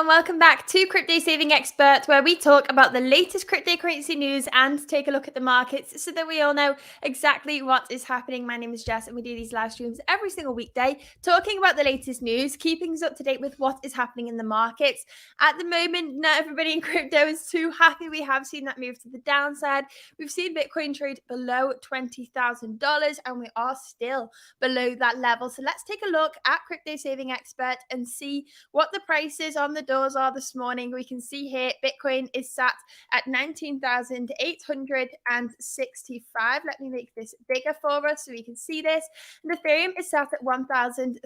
and welcome back to Crypto Saving Expert, where we talk about the latest cryptocurrency news and take a look at the markets so that we all know exactly what is happening. My name is Jess, and we do these live streams every single weekday, talking about the latest news, keeping us up to date with what is happening in the markets. At the moment, not everybody in crypto is too happy. We have seen that move to the downside. We've seen Bitcoin trade below $20,000, and we are still below that level. So let's take a look at Crypto Saving Expert and see what the prices on the doors are this morning. We can see here Bitcoin is sat at 19,865. Let me make this bigger for us so we can see this. And Ethereum is sat at 1,000.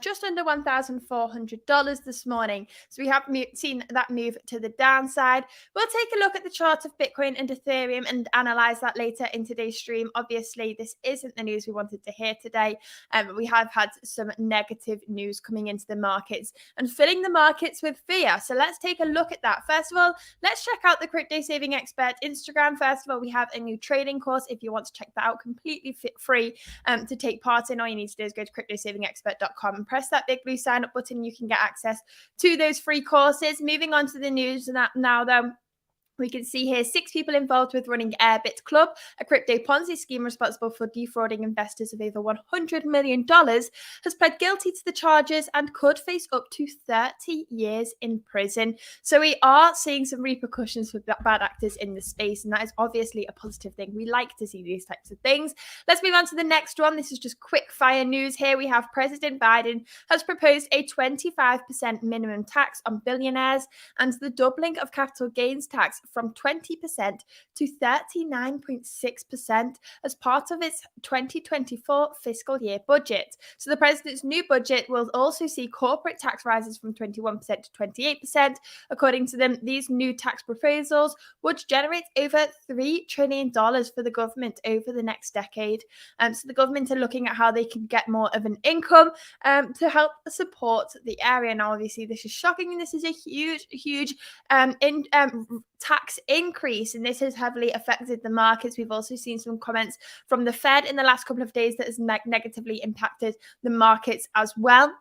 Just under $1,400 this morning. So we have seen that move to the downside. We'll take a look at the chart of Bitcoin and Ethereum and analyze that later in today's stream. Obviously, this isn't the news we wanted to hear today. We have had some negative news coming into the markets and filling the markets with fear. So let's take a look at that. First of all, let's check out the Crypto Saving Expert Instagram. First of all, we have a new trading course. If you want to check that out, completely free to take part in, all you need to do is go to cryptosavingexpert.com and press that big blue sign up button. You can get access to those free courses. Moving on to the news now, though. We can see here 6 people involved with running Airbit Club, a crypto Ponzi scheme responsible for defrauding investors of over $100 million, has pled guilty to the charges and could face up to 30 years in prison. So we are seeing some repercussions for bad actors in the space, and that is obviously a positive thing. We like to see these types of things. Let's move on to the next one. This is just quick fire news here. We have President Biden has proposed a 25% minimum tax on billionaires and the doubling of capital gains tax from 20% to 39.6% as part of its 2024 fiscal year budget. So the president's new budget will also see corporate tax rises from 21% to 28%. According to them, these new tax proposals would generate over $3 trillion for the government over the next decade. So the government are looking at how they can get more of an income to help support the area. Now, obviously, this is shocking, and this is a huge tax increase, and this has heavily affected the markets. We've also seen some comments from the Fed in the last couple of days that has negatively impacted the markets as well.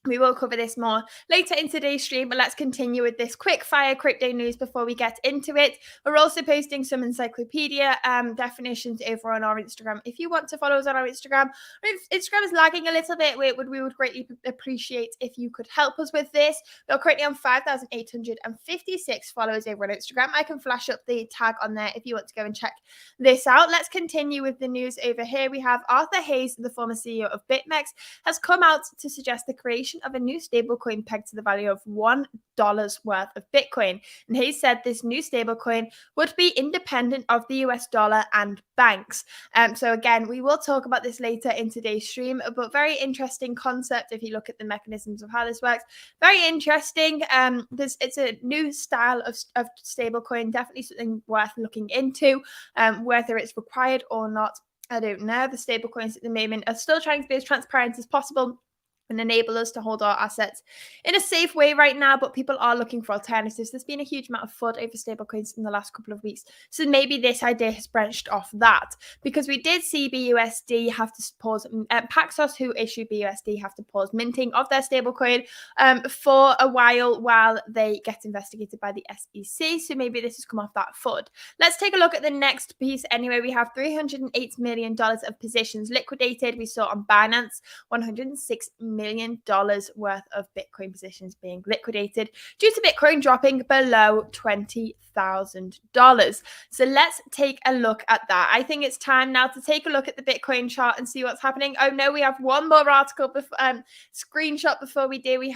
We will cover this more later in today's stream, but let's continue with this quick fire crypto news before we get into it. We're also posting some encyclopedia definitions over on our Instagram. If you want to follow us on our Instagram, if Instagram is lagging a little bit, we would greatly appreciate if you could help us with this. We're currently on 5,856 followers over on Instagram. I can flash up the tag on there if you want to go and check this out. Let's continue with the news over here. We have Arthur Hayes, the former CEO of BitMEX, has come out to suggest the creation of a new stablecoin pegged to the value of $1 worth of Bitcoin. And he said this new stablecoin would be independent of the US dollar and banks. So again, we will talk about this later in today's stream, but very interesting concept if you look at the mechanisms of how this works. Very interesting. It's a new style of stablecoin, definitely something worth looking into, whether it's required or not. I don't know. The stablecoins at the moment are still trying to be as transparent as possible and enable us to hold our assets in a safe way right now, but people are looking for alternatives. There's been a huge amount of FUD over stablecoins in the last couple of weeks, so maybe this idea has branched off that, because we did see BUSD have to pause, Paxos, who issued BUSD, have to pause minting of their stablecoin for a while they get investigated by the SEC, so maybe this has come off that FUD. Let's take a look at the next piece anyway. We have $308 million of positions liquidated. We saw on Binance $106 million worth of Bitcoin positions being liquidated due to Bitcoin dropping below $20,000. So let's take a look at that. I think it's time now to take a look at the Bitcoin chart and see what's happening. Oh no, we have one more article screenshot before we do.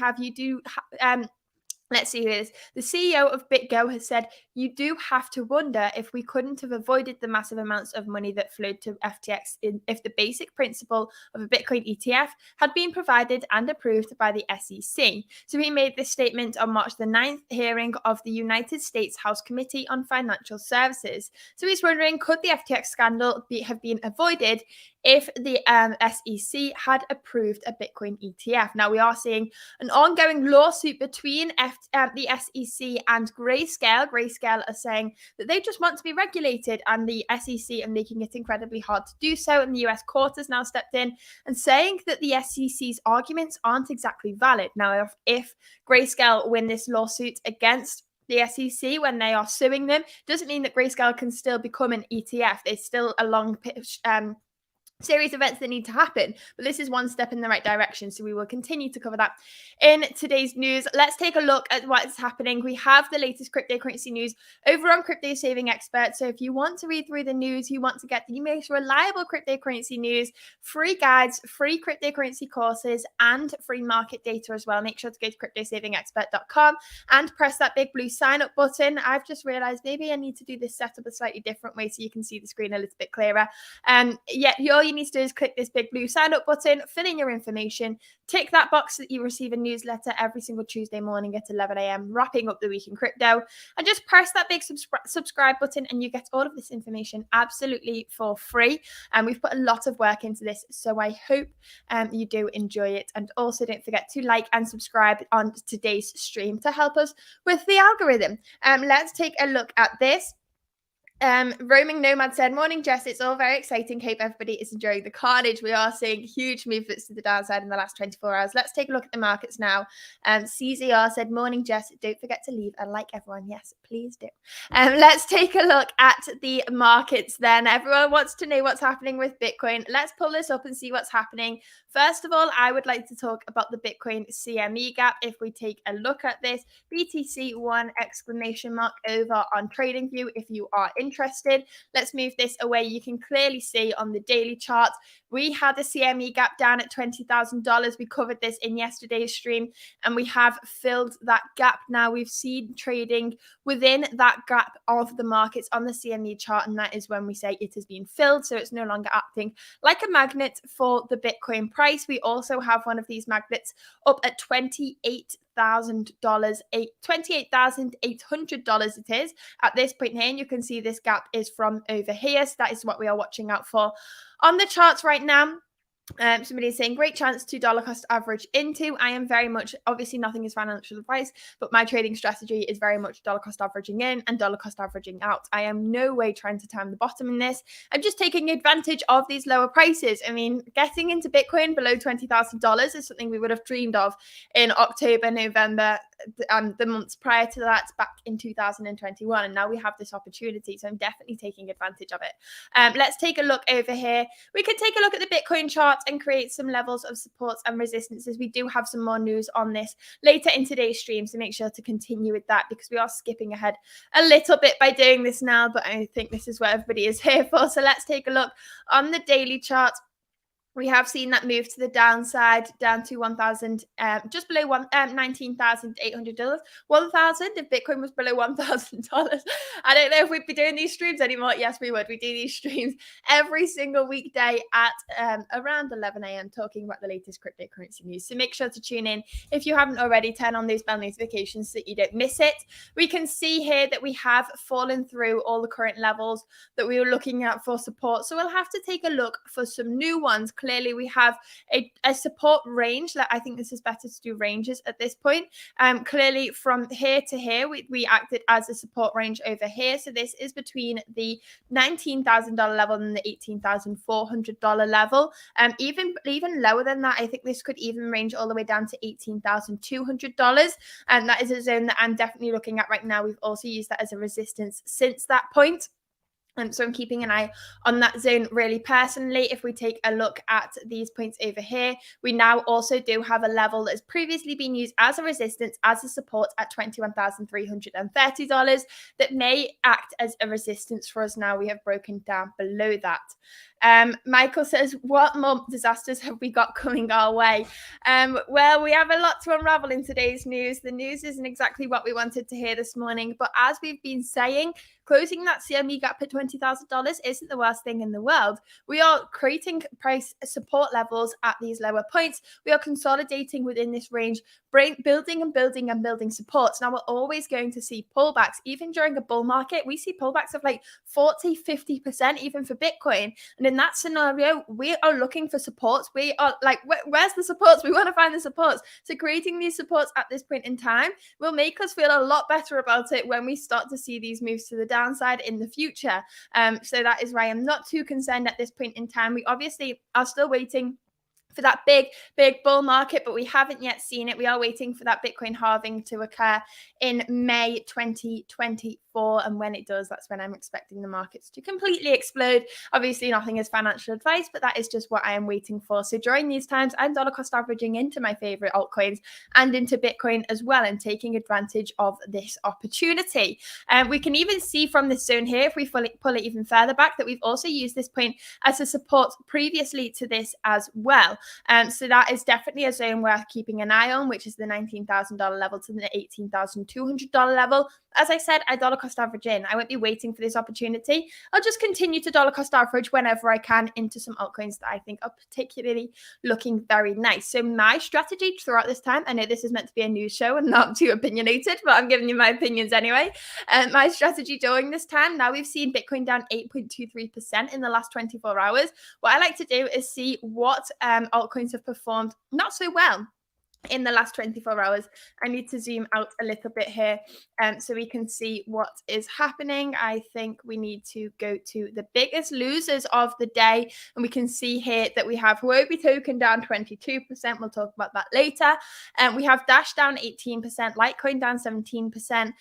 Let's see who it is. The CEO of BitGo has said, "You do have to wonder if we couldn't have avoided the massive amounts of money that flowed to FTX if the basic principle of a Bitcoin ETF had been provided and approved by the SEC." So he made this statement on March the 9th hearing of the United States House Committee on Financial Services. So he's wondering, could the FTX scandal have been avoided if the SEC had approved a Bitcoin ETF. Now, we are seeing an ongoing lawsuit between the SEC and Grayscale. Grayscale are saying that they just want to be regulated, and the SEC are making it incredibly hard to do so. And the US court has now stepped in and saying that the SEC's arguments aren't exactly valid. Now, if Grayscale win this lawsuit against the SEC when they are suing them, doesn't mean that Grayscale can still become an ETF. There's still a long series of events that need to happen, but this is one step in the right direction, so we will continue to cover that in today's news. Let's take a look at what's happening. We have the latest cryptocurrency news over on Crypto Saving Expert, so if you want to read through the news, you want to get the most reliable cryptocurrency news, free guides, free cryptocurrency courses, and free market data as well, make sure to go to cryptosavingexpert.com and press that big blue sign up button. I've just realized maybe I need to do this setup a slightly different way so you can see the screen a little bit clearer. All you need to do is click this big blue sign up button, fill in your information, tick that box that you receive a newsletter every single Tuesday morning at 11 a.m, wrapping up the week in crypto, and just press that big subscribe button and you get all of this information absolutely for free. And we've put a lot of work into this, so I hope you do enjoy it. And also don't forget to like and subscribe on today's stream to help us with the algorithm. Let's take a look at this. Roaming Nomad said, morning Jess, it's all very exciting. Hope everybody is enjoying the carnage. We are seeing huge movements to the downside in the last 24 hours. Let's take a look at the markets now. CZR said, morning Jess, don't forget to leave a like, everyone. Yes, please do. Let's take a look at the markets then. Everyone wants to know what's happening with Bitcoin. Let's pull this up and see what's happening. First of all, I would like to talk about the Bitcoin CME gap. If we take a look at this, BTC1 exclamation mark over on TradingView if you are interested. Let's move this away. You can clearly see on the daily chart, we had a CME gap down at $20,000. We covered this in yesterday's stream and we have filled that gap now. We've seen trading within that gap of the markets on the CME chart, and that is when we say it has been filled, so it's no longer acting like a magnet for the Bitcoin price. We also have one of these magnets up at $28,800 it is at this point here, and you can see this gap is from over here, so that is what we are watching out for on the charts right now. Somebody is saying great chance to dollar cost average into. I am very much, obviously nothing is financial advice, but my trading strategy is very much dollar cost averaging in and dollar cost averaging out. I am no way trying to time the bottom in this. I'm just taking advantage of these lower prices. I mean, getting into Bitcoin below $20,000 is something we would have dreamed of in October, November, and the months prior to that back in 2021, and now we have this opportunity, so I'm definitely taking advantage of it. Let's take a look over here. We can take a look at the Bitcoin chart and create some levels of supports and resistances. We do have some more news on this later in today's stream, so make sure to continue with that because we are skipping ahead a little bit by doing this now, but I think this is what everybody is here for. So let's take a look on the daily chart. We have seen that move to the downside, down to 1,000, just below $19,800. 1,000 if Bitcoin was below $1,000. I don't know if we'd be doing these streams anymore. Yes, we would. We do these streams every single weekday at around 11 a.m. talking about the latest cryptocurrency news. So make sure to tune in. If you haven't already, turn on those bell notifications so that you don't miss it. We can see here that we have fallen through all the current levels that we were looking at for support. So we'll have to take a look for some new ones. Clearly, we have a support range. I think this is better to do ranges at this point. Clearly, from here to here, we acted as a support range over here. So this is between the $19,000 level and the $18,400 level. Even lower than that, I think this could even range all the way down to $18,200. And that is a zone that I'm definitely looking at right now. We've also used that as a resistance since that point. So I'm keeping an eye on that zone really personally. If we take a look at these points over here, we now also do have a level that has previously been used as a resistance, as a support at $21,330 that may act as a resistance for us now. We have broken down below that. Michael says, what more disasters have we got coming our way? Well, we have a lot to unravel in today's news. The news isn't exactly what we wanted to hear this morning, but as we've been saying, closing that CME gap at $20,000 isn't the worst thing in the world. We are creating price support levels at these lower points. We are consolidating within this range, building and building and building supports. Now, we're always going to see pullbacks. Even during a bull market, we see pullbacks of like 40, 50%, even for Bitcoin. And in that scenario, we are looking for supports. We are like, where's the supports? We want to find the supports. So creating these supports at this point in time will make us feel a lot better about it when we start to see these moves to the downside in the future. So that is why I'm not too concerned at this point in time. We obviously are still waiting for that big bull market, but we haven't yet seen it. We are waiting for that Bitcoin halving to occur in May 2024. And when it does, that's when I'm expecting the markets to completely explode. Obviously, nothing is financial advice, but that is just what I am waiting for. So during these times, I'm dollar cost averaging into my favorite altcoins and into Bitcoin as well, and taking advantage of this opportunity. We can even see from this zone here, if we pull it even further back, that we've also used this point as a support previously to this as well. So that is definitely a zone worth keeping an eye on, which is the $19,000 level to the $18,200 level. As I said, I dollar cost average in. I won't be waiting for this opportunity. I'll just continue to dollar cost average whenever I can into some altcoins that I think are particularly looking very nice. So my strategy throughout this time, I know this is meant to be a news show and not too opinionated, but I'm giving you my opinions anyway. My strategy during this time, now we've seen Bitcoin down 8.23% in the last 24 hours. What I like to do is see what altcoins have performed not so well in the last 24 hours. I need to zoom out a little bit here so we can see what is happening. I think we need to go to the biggest losers of the day, and we can see here that we have Huobi token down 22%. We'll talk about that later. We have Dash down 18%, Litecoin down 17%.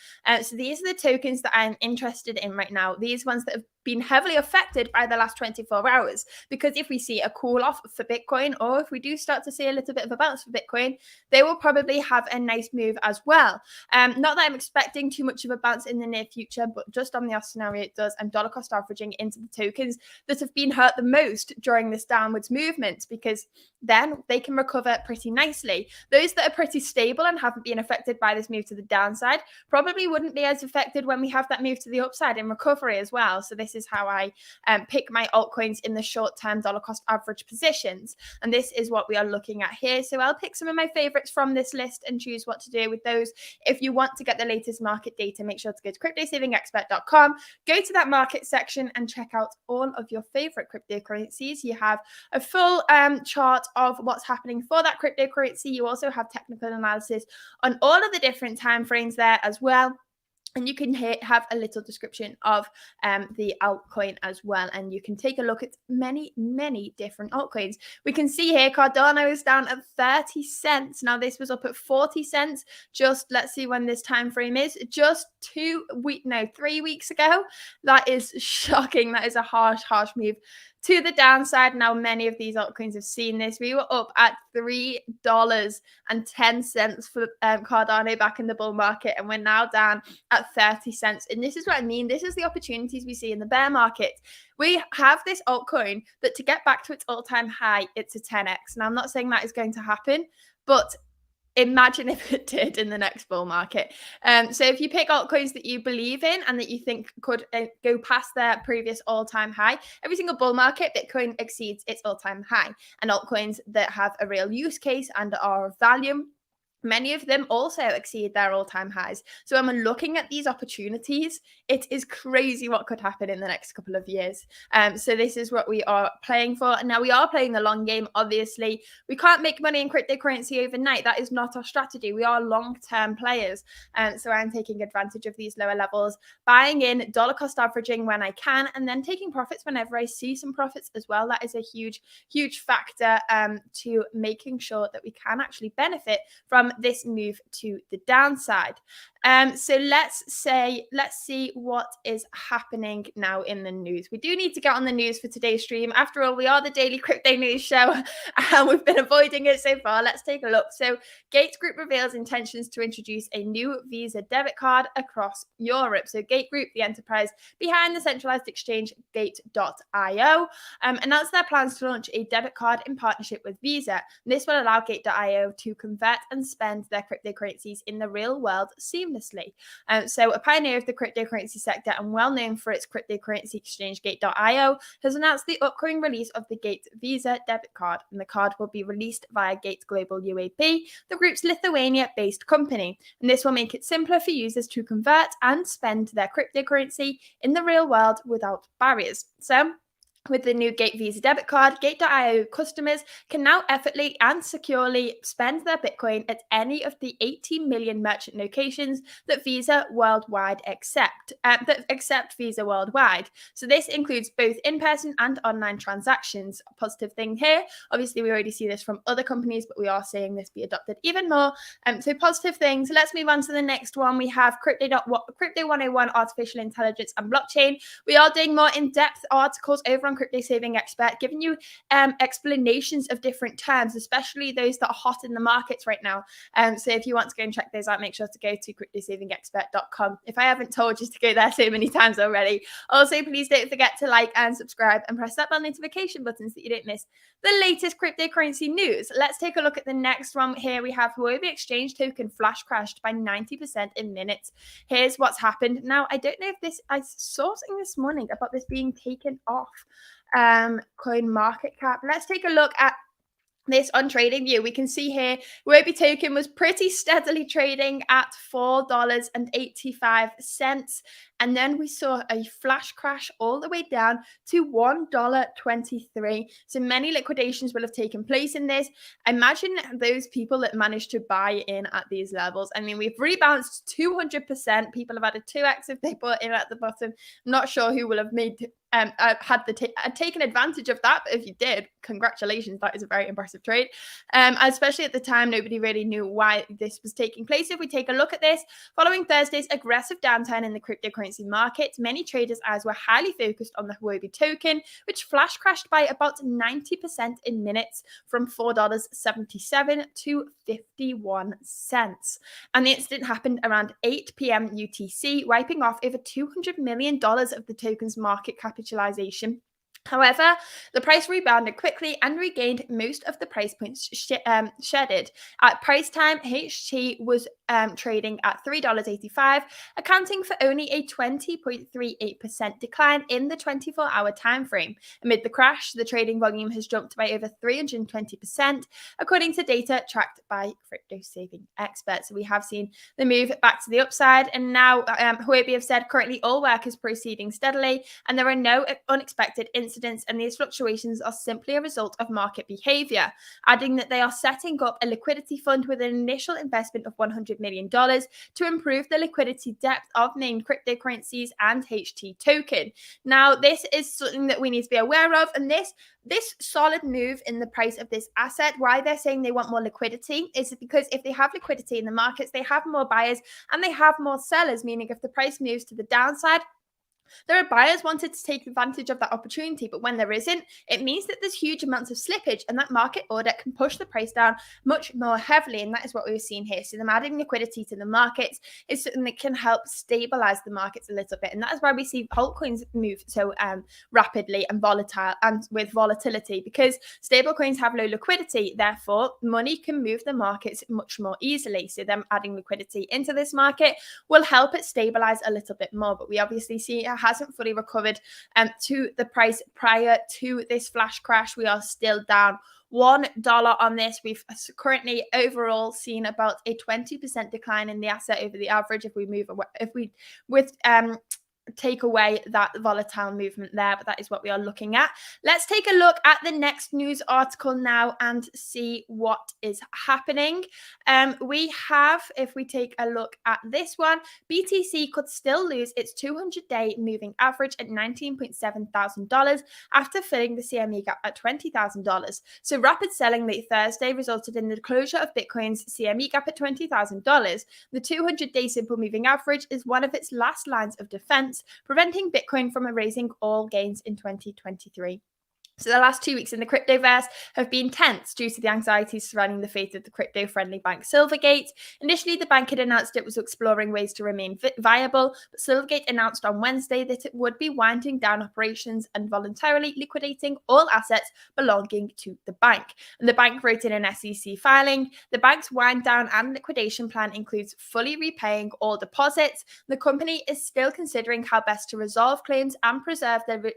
So these are the tokens that I'm interested in right now. These ones that have been heavily affected by the last 24 hours, because if we see a cool off for Bitcoin, or if we do start to see a little bit of a bounce for Bitcoin, they will probably have a nice move as well. Not that I'm expecting too much of a bounce in the near future, but just on the off scenario it does, I'm dollar cost averaging into the tokens that have been hurt the most during this downwards movement, because then they can recover pretty nicely. Those that are pretty stable and haven't been affected by this move to the downside probably wouldn't be as affected when we have that move to the upside in recovery as well. So this is how I pick my altcoins in the short-term dollar cost average positions. And this is what we are looking at here. So I'll pick some of my favorites from this list and choose what to do with those. If you want to get the latest market data, make sure to go to cryptosavingexpert.com, go to that market section and check out all of your favorite cryptocurrencies. You have a full chart of what's happening for that cryptocurrency. You also have technical analysis on all of the different time frames there as well. And you can have a little description of the altcoin as well. And you can take a look at many, many different altcoins. We can see here Cardano is down at 30 cents. Now, this was up at 40 cents. Just, let's see when this time frame is. Just 3 weeks ago. That is shocking. That is a harsh move to the downside. Now, many of these altcoins have seen this. We were up at $3.10 for Cardano back in the bull market, and we're now down at 30 cents. And this is what I mean. This is the opportunities we see in the bear market. We have this altcoin that to get back to its all-time high, it's a 10x. Now, I'm not saying that is going to happen, but imagine if it did in the next bull market. So if you pick altcoins that you believe in and that you think could go past their previous all-time high, every single bull market, Bitcoin exceeds its all-time high. And altcoins that have a real use case and are of value, many of them also exceed their all-time highs. So when we're looking at these opportunities, it is crazy what could happen in the next couple of years. So this is what we are playing for. And now we are playing the long game, obviously. We can't make money in cryptocurrency overnight. That is not our strategy. We are long-term players. So I'm taking advantage of these lower levels, buying in, dollar cost averaging when I can, and then taking profits whenever I see some profits as well. That is a huge, huge factor to making sure that we can actually benefit from this move to the downside. So let's see what is happening now in the news. We do need to get on the news for today's stream. After all, we are the daily crypto news show and we've been avoiding it so far. Let's take a look. So Gate Group reveals intentions to introduce a new Visa debit card across Europe. So Gate Group, the enterprise behind the centralized exchange Gate.io, announced their plans to launch a debit card in partnership with Visa. This will allow Gate.io to convert and spend their cryptocurrencies in the real world seamlessly. seamlessly. So a pioneer of the cryptocurrency sector and well known for its cryptocurrency exchange Gate.io has announced the upcoming release of the Gate Visa debit card, and the card will be released via Gate Global UAP, the group's Lithuania-based company, and this will make it simpler for users to convert and spend their cryptocurrency in the real world without barriers. So with the new Gate Visa debit card, Gate.io customers can now effortlessly and securely spend their Bitcoin at any of the 18 million merchant locations that Visa worldwide accept Visa worldwide. So this includes both in-person and online transactions. A positive thing here, obviously we already see this from other companies, but we are seeing this be adopted even more. So positive things. Let's move on to the next one. We have Crypto 101 Artificial Intelligence and Blockchain. We are doing more in-depth articles over on Crypto Saving Expert, giving you explanations of different terms, especially those that are hot in the markets right now. So if you want to go and check those out, make sure to go to cryptosavingexpert.com. If I haven't told you to go there so many times already. Also, please don't forget to like and subscribe and press that bell notification button so that you don't miss the latest cryptocurrency news. Let's take a look at the next one. Here we have Huobi Exchange token flash crashed by 90% in minutes. Here's what's happened. Now, I don't know if this, I saw something this morning about this being taken off Coin Market Cap. Let's take a look at this on TradingView. We can see here Huobi token was pretty steadily trading at $4.85, and then we saw a flash crash all the way down to $1.23. So many liquidations will have taken place in this. Imagine those people that managed to buy in at these levels. I mean, we've rebounced 200%. People have had a 2x if they bought in at the bottom. I'm not sure who will have made taken advantage of that, but if you did, congratulations, that is a very impressive trade. Especially at the time, nobody really knew why this was taking place. If we take a look at this, following Thursday's aggressive downturn in the cryptocurrency markets, many traders' eyes were highly focused on the Huobi token, which flash crashed by about 90% in minutes from $4.77 to 51 cents. And the incident happened around 8 p.m. UTC, wiping off over $200 million of the token's market capitalization. However, the price rebounded quickly and regained most of the price points shedded. At price time, HT was trading at $3.85, accounting for only a 20.38% decline in the 24-hour time frame. Amid the crash, the trading volume has jumped by over 320%, according to data tracked by Crypto Saving Experts. So we have seen the move back to the upside, and now Huobi have said currently all work is proceeding steadily, and there are no unexpected incidents, and these fluctuations are simply a result of market behavior, adding that they are setting up a liquidity fund with an initial investment of $100 million to improve the liquidity depth of named cryptocurrencies and HT token. Now, this is something that we need to be aware of, and this solid move in the price of this asset, why they're saying they want more liquidity, is because if they have liquidity in the markets, they have more buyers and they have more sellers, meaning if the price moves to the downside, there are buyers wanted to take advantage of that opportunity, but when there isn't, it means that there's huge amounts of slippage, and that market order can push the price down much more heavily, and that is what we've seen here. So them adding liquidity to the markets is something that can help stabilize the markets a little bit, and that is why we see altcoins move so rapidly and volatile, and with volatility, because stablecoins have low liquidity. Therefore, money can move the markets much more easily. So them adding liquidity into this market will help it stabilize a little bit more. But we obviously see it hasn't fully recovered to the price prior to this flash crash. We are still down $1 on this. We've currently overall seen about a 20% decline in the asset over the average if we move away, take away that volatile movement there, but that is what we are looking at. Let's take a look at the next news article now and see what is happening. We have, if we take a look at this one, BTC could still lose its 200-day moving average at $19.7 thousand after filling the CME gap at $20,000. So rapid selling late Thursday resulted in the closure of Bitcoin's CME gap at $20,000. The 200-day simple moving average is one of its last lines of defense, preventing Bitcoin from erasing all gains in 2023. So the last 2 weeks in the cryptoverse have been tense due to the anxieties surrounding the fate of the crypto-friendly bank Silvergate. Initially, the bank had announced it was exploring ways to remain viable, but Silvergate announced on Wednesday that it would be winding down operations and voluntarily liquidating all assets belonging to the bank. And the bank wrote in an SEC filing, the bank's wind down and liquidation plan includes fully repaying all deposits. The company is still considering how best to resolve claims and preserve the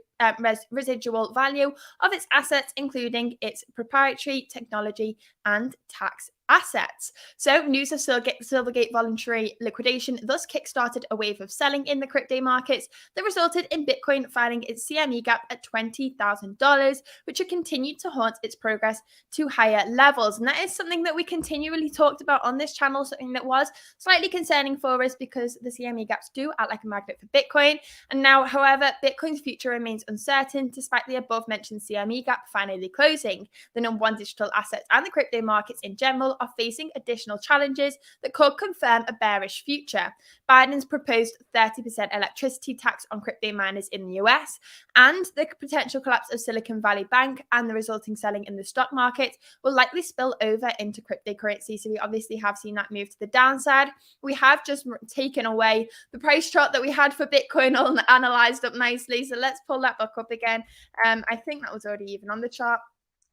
residual value of its assets, including its proprietary technology and tax assets. So news of Silvergate voluntary liquidation thus kickstarted a wave of selling in the crypto markets that resulted in Bitcoin finding its CME gap at $20,000, which had continued to haunt its progress to higher levels. And that is something that we continually talked about on this channel, something that was slightly concerning for us because the CME gaps do act like a magnet for Bitcoin. And now, however, Bitcoin's future remains uncertain despite the above mentioned CME gap finally closing. The number one digital asset and the crypto markets in general are facing additional challenges that could confirm a bearish future. Biden's proposed 30% electricity tax on crypto miners in the US and the potential collapse of Silicon Valley Bank and the resulting selling in the stock market will likely spill over into cryptocurrency. So we obviously have seen that move to the downside. We have just taken away the price chart that we had for Bitcoin all analyzed up nicely. So let's pull that back up again. I think that was already even on the chart.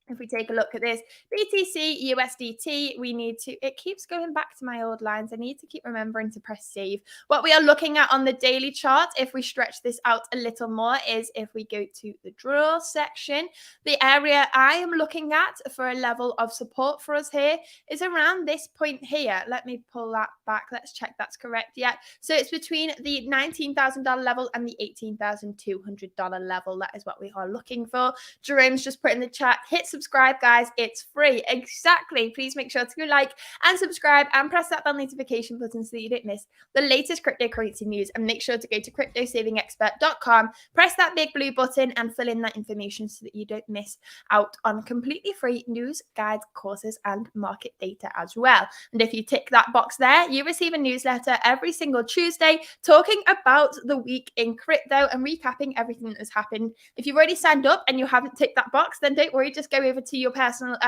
If we take a look at this, BTC, USDT, we need to, it keeps going back to my old lines. I need to keep remembering to press save. What we are looking at on the daily chart, if we stretch this out a little more, is if we go to the draw section, the area I am looking at for a level of support for us here is around this point here. Let me pull that back. Let's check that's correct. Yeah. So it's between the $19,000 level and the $18,200 level. That is what we are looking for. Jerome's just put in the chat, hit subscribe, guys. It's free. Exactly. Please make sure to like and subscribe and press that bell notification button so that you don't miss the latest cryptocurrency news. And make sure to go to cryptosavingexpert.com, press that big blue button and fill in that information so that you don't miss out on completely free news, guides, courses, and market data as well. And if you tick that box there, you receive a newsletter every single Tuesday talking about the week in crypto and recapping everything that has happened. If you've already signed up and you haven't ticked that box, then don't worry, just go over to your personal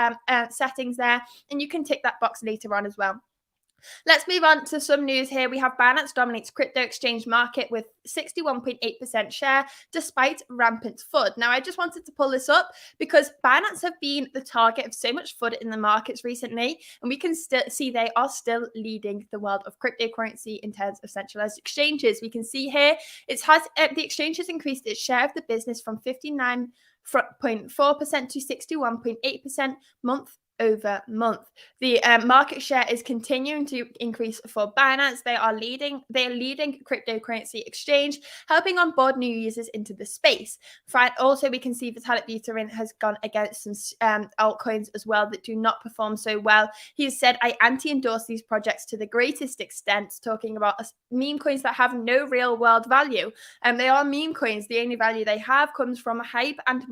settings there and you can tick that box later on as well. Let's move on to some news here. We have Binance dominates crypto exchange market with 61.8% share despite rampant FUD. Now, I just wanted to pull this up because Binance have been the target of so much FUD in the markets recently, and we can still see they are still leading the world of cryptocurrency in terms of centralized exchanges. We can see here the exchange has increased its share of the business from 59.4% to 61.8% month over month. The market share is continuing to increase for Binance. They are leading cryptocurrency exchange, helping onboard new users into the space. Also, we can see Vitalik Buterin has gone against some altcoins as well that do not perform so well. He has said, I anti-endorse these projects to the greatest extent, talking about meme coins that have no real world value. They are meme coins. The only value they have comes from hype and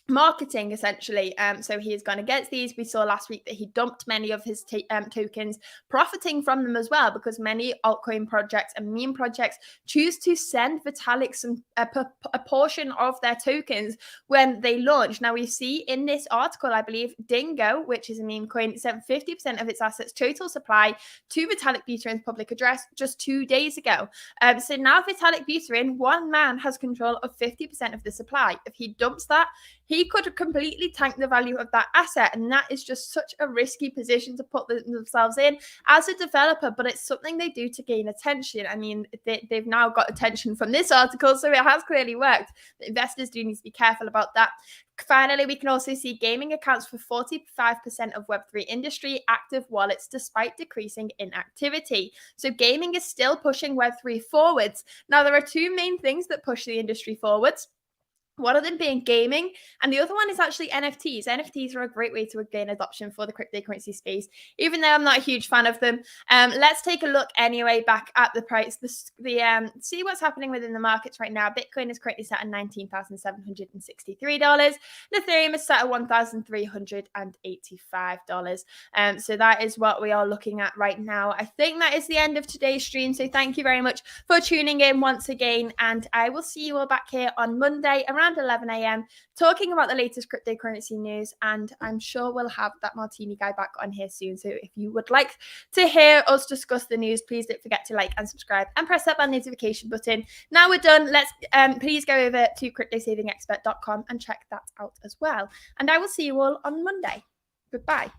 marketing essentially. So he has gone against these. We saw last week that he dumped many of his tokens, profiting from them as well, because many altcoin projects and meme projects choose to send Vitalik a portion of their tokens when they launch. Now we see in this article, I believe Dingo, which is a meme coin, sent 50% of its assets total supply to Vitalik Buterin's public address just 2 days ago. So now Vitalik Buterin, one man, has control of 50% of the supply. If he dumps that, he could completely tank the value of that asset. And that is just such a risky position to put themselves in as a developer, but it's something they do to gain attention. I mean, they've now got attention from this article, so it has clearly worked. The investors do need to be careful about that. Finally, we can also see gaming accounts for 45% of Web3 industry active wallets despite decreasing in activity. So gaming is still pushing Web3 forwards. Now, there are two main things that push the industry forwards. One of them being gaming, and the other one is actually NFTs. NFTs are a great way to gain adoption for the cryptocurrency space, even though I'm not a huge fan of them. Let's take a look anyway back at the price. See what's happening within the markets right now. Bitcoin is currently set at $19,763. Ethereum is set at $1,385. So that is what we are looking at right now. I think that is the end of today's stream. So thank you very much for tuning in once again, and I will see you all back here on Monday around around 11 a.m. talking about the latest cryptocurrency news. And I'm sure we'll have that Martini guy back on here soon. So if you would like to hear us discuss the news, please don't forget to like and subscribe and press that bell notification button. Now we're done. Let's please go over to cryptosavingexpert.com and check that out as well. And I will see you all on Monday. Goodbye.